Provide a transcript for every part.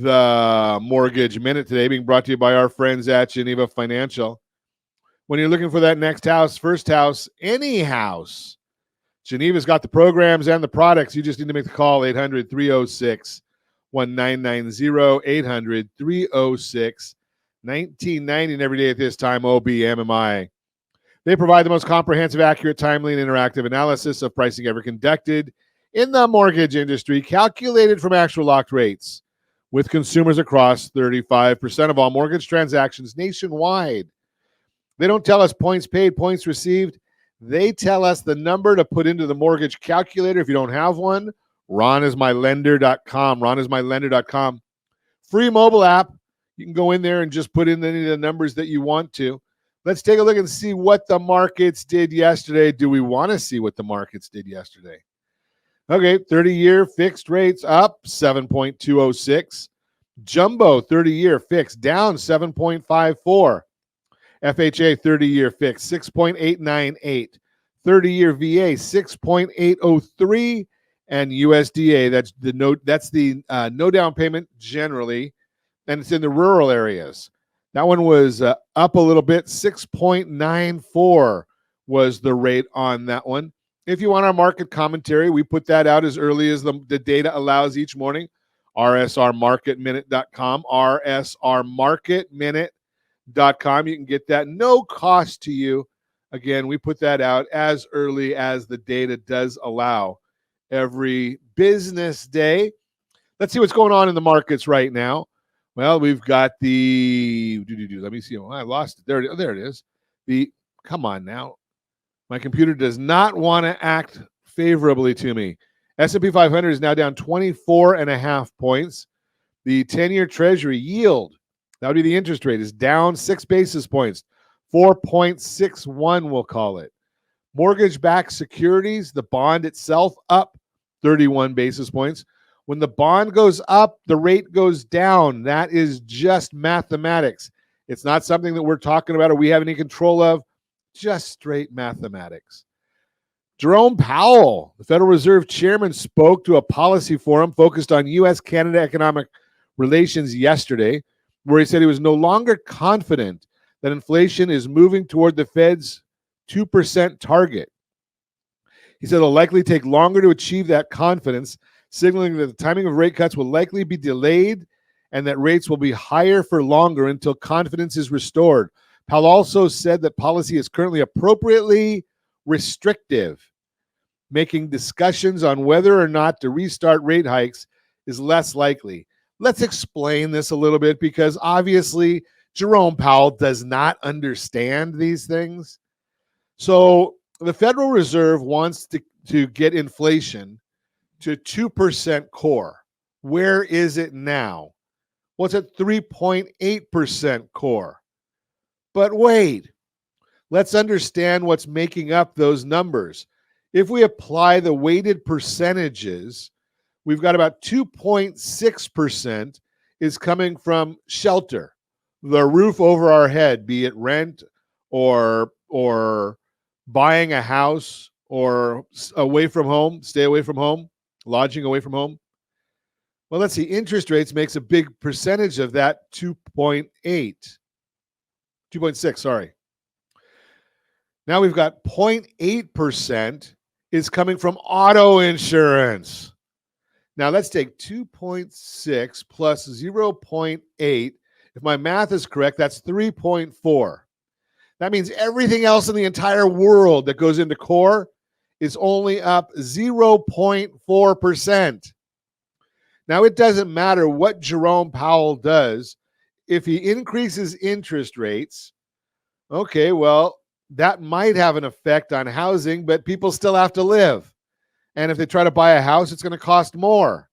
the Mortgage Minute today, being brought to you by our friends at Geneva Financial. When you're looking for that next house, first house, any house, Geneva's got the programs and the products. You just need to make the call, 800-306-1990, 800-306-1990, and every day at this time, OBMMI. They provide the most comprehensive, accurate, timely, and interactive analysis of pricing ever conducted in the mortgage industry, calculated from actual locked rates, with consumers across 35% of all mortgage transactions nationwide. They don't tell us points paid, points received. They tell us the number to put into the mortgage calculator. If you don't have one, ronismylender.com, ronismylender.com. Free mobile app. You can go in there and just put in any of the numbers that you want to. Let's take a look and see what the markets did yesterday. Do we want to see what the markets did yesterday? Okay, 30-year fixed rates up 7.206. Jumbo 30-year fixed down 7.54. FHA 30-year fixed 6.898. 30-year VA 6.803. And USDA, that's the no down payment generally, and it's in the rural areas. That one was up a little bit. 6.94 was the rate on that one. If you want our market commentary, we put that out as early as the data allows each morning. rsrmarketminute.com, rsrmarketminute.com. You can get that. No cost to you. Again, we put that out as early as the data does allow every business day. Let's see what's going on in the markets right now. Well, we've got the, let me see. Oh, I lost it. There it is. Come on now. My computer does not want to act favorably to me. S&P 500 is now down 24.5 points. The 10-year Treasury yield, that would be the interest rate, is down 6 basis points. 4.61, we'll call it. Mortgage-backed securities, the bond itself, up 31 basis points. When the bond goes up, the rate goes down. That is just mathematics. It's not something that we're talking about or we have any control of, just straight mathematics. Jerome Powell, the Federal Reserve Chairman, spoke to a policy forum focused on U.S.-Canada economic relations yesterday, where he said he was no longer confident that inflation is moving toward the Fed's 2% target. He said it'll likely take longer to achieve that confidence, signaling that the timing of rate cuts will likely be delayed and that rates will be higher for longer until confidence is restored. Powell also said that policy is currently appropriately restrictive, making discussions on whether or not to restart rate hikes is less likely. Let's explain this a little bit because obviously Jerome Powell does not understand these things. So the Federal Reserve wants to get inflation to 2% core. Where is it now? Well, it's at 3.8% core. But wait, let's understand what's making up those numbers. If we apply the weighted percentages, we've got about 2.6% is coming from shelter, the roof over our head, be it rent or buying a house or away from home, stay away from home, lodging away from home. Well, let's see. Interest rates makes a big percentage of that 2.6, sorry. Now we've got 0.8% is coming from auto insurance. Now let's take 2.6 plus 0.8. If my math is correct, that's 3.4. That means everything else in the entire world that goes into core is only up 0.4%. Now, it doesn't matter what Jerome Powell does. If he increases interest rates, okay, well, that might have an effect on housing, but people still have to live. And if they try to buy a house, it's going to cost more.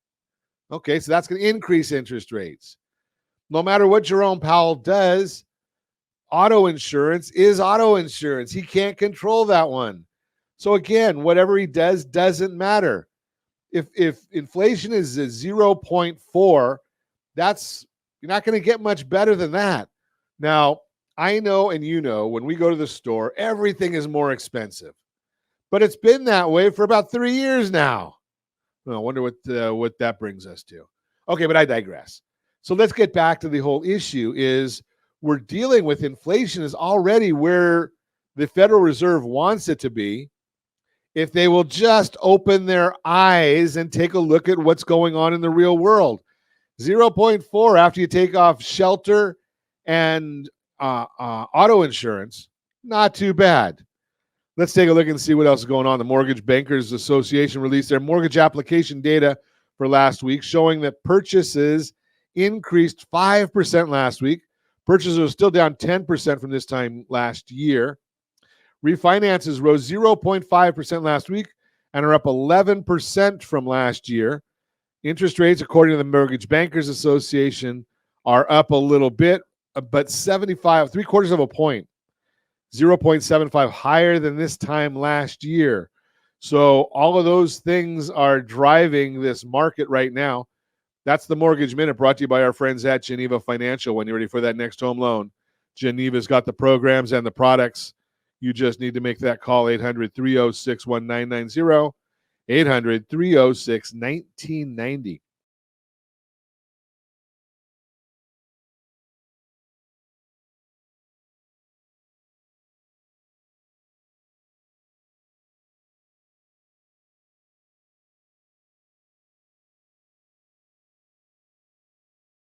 Okay, so that's going to increase interest rates. No matter what Jerome Powell does, auto insurance is auto insurance. He can't control that one. So again, whatever he does doesn't matter. If inflation is at 0.4, you're not going to get much better than that. Now, I know and you know when we go to the store, everything is more expensive. But it's been that way for about 3 years now. Well, I wonder what that brings us to. Okay, but I digress. So let's get back to the whole issue is we're dealing with inflation is already where the Federal Reserve wants it to be. If they will just open their eyes and take a look at what's going on in the real world. 0.4 after you take off shelter and auto insurance, not too bad. Let's take a look and see what else is going on. The Mortgage Bankers Association released their mortgage application data for last week, showing that purchases increased 5% last week. Purchases are still down 10% from this time last year. Refinances rose 0.5% last week and are up 11% from last year. Interest rates, according to the Mortgage Bankers Association, are up a little bit, but 3/4 of a point, 0.75 higher than this time last year. So all of those things are driving this market right now. That's the Mortgage Minute, brought to you by our friends at Geneva Financial. When you're ready for that next home loan, Geneva's got the programs and the products. You just need to make that call, 800-306-1990, 800-306-1990.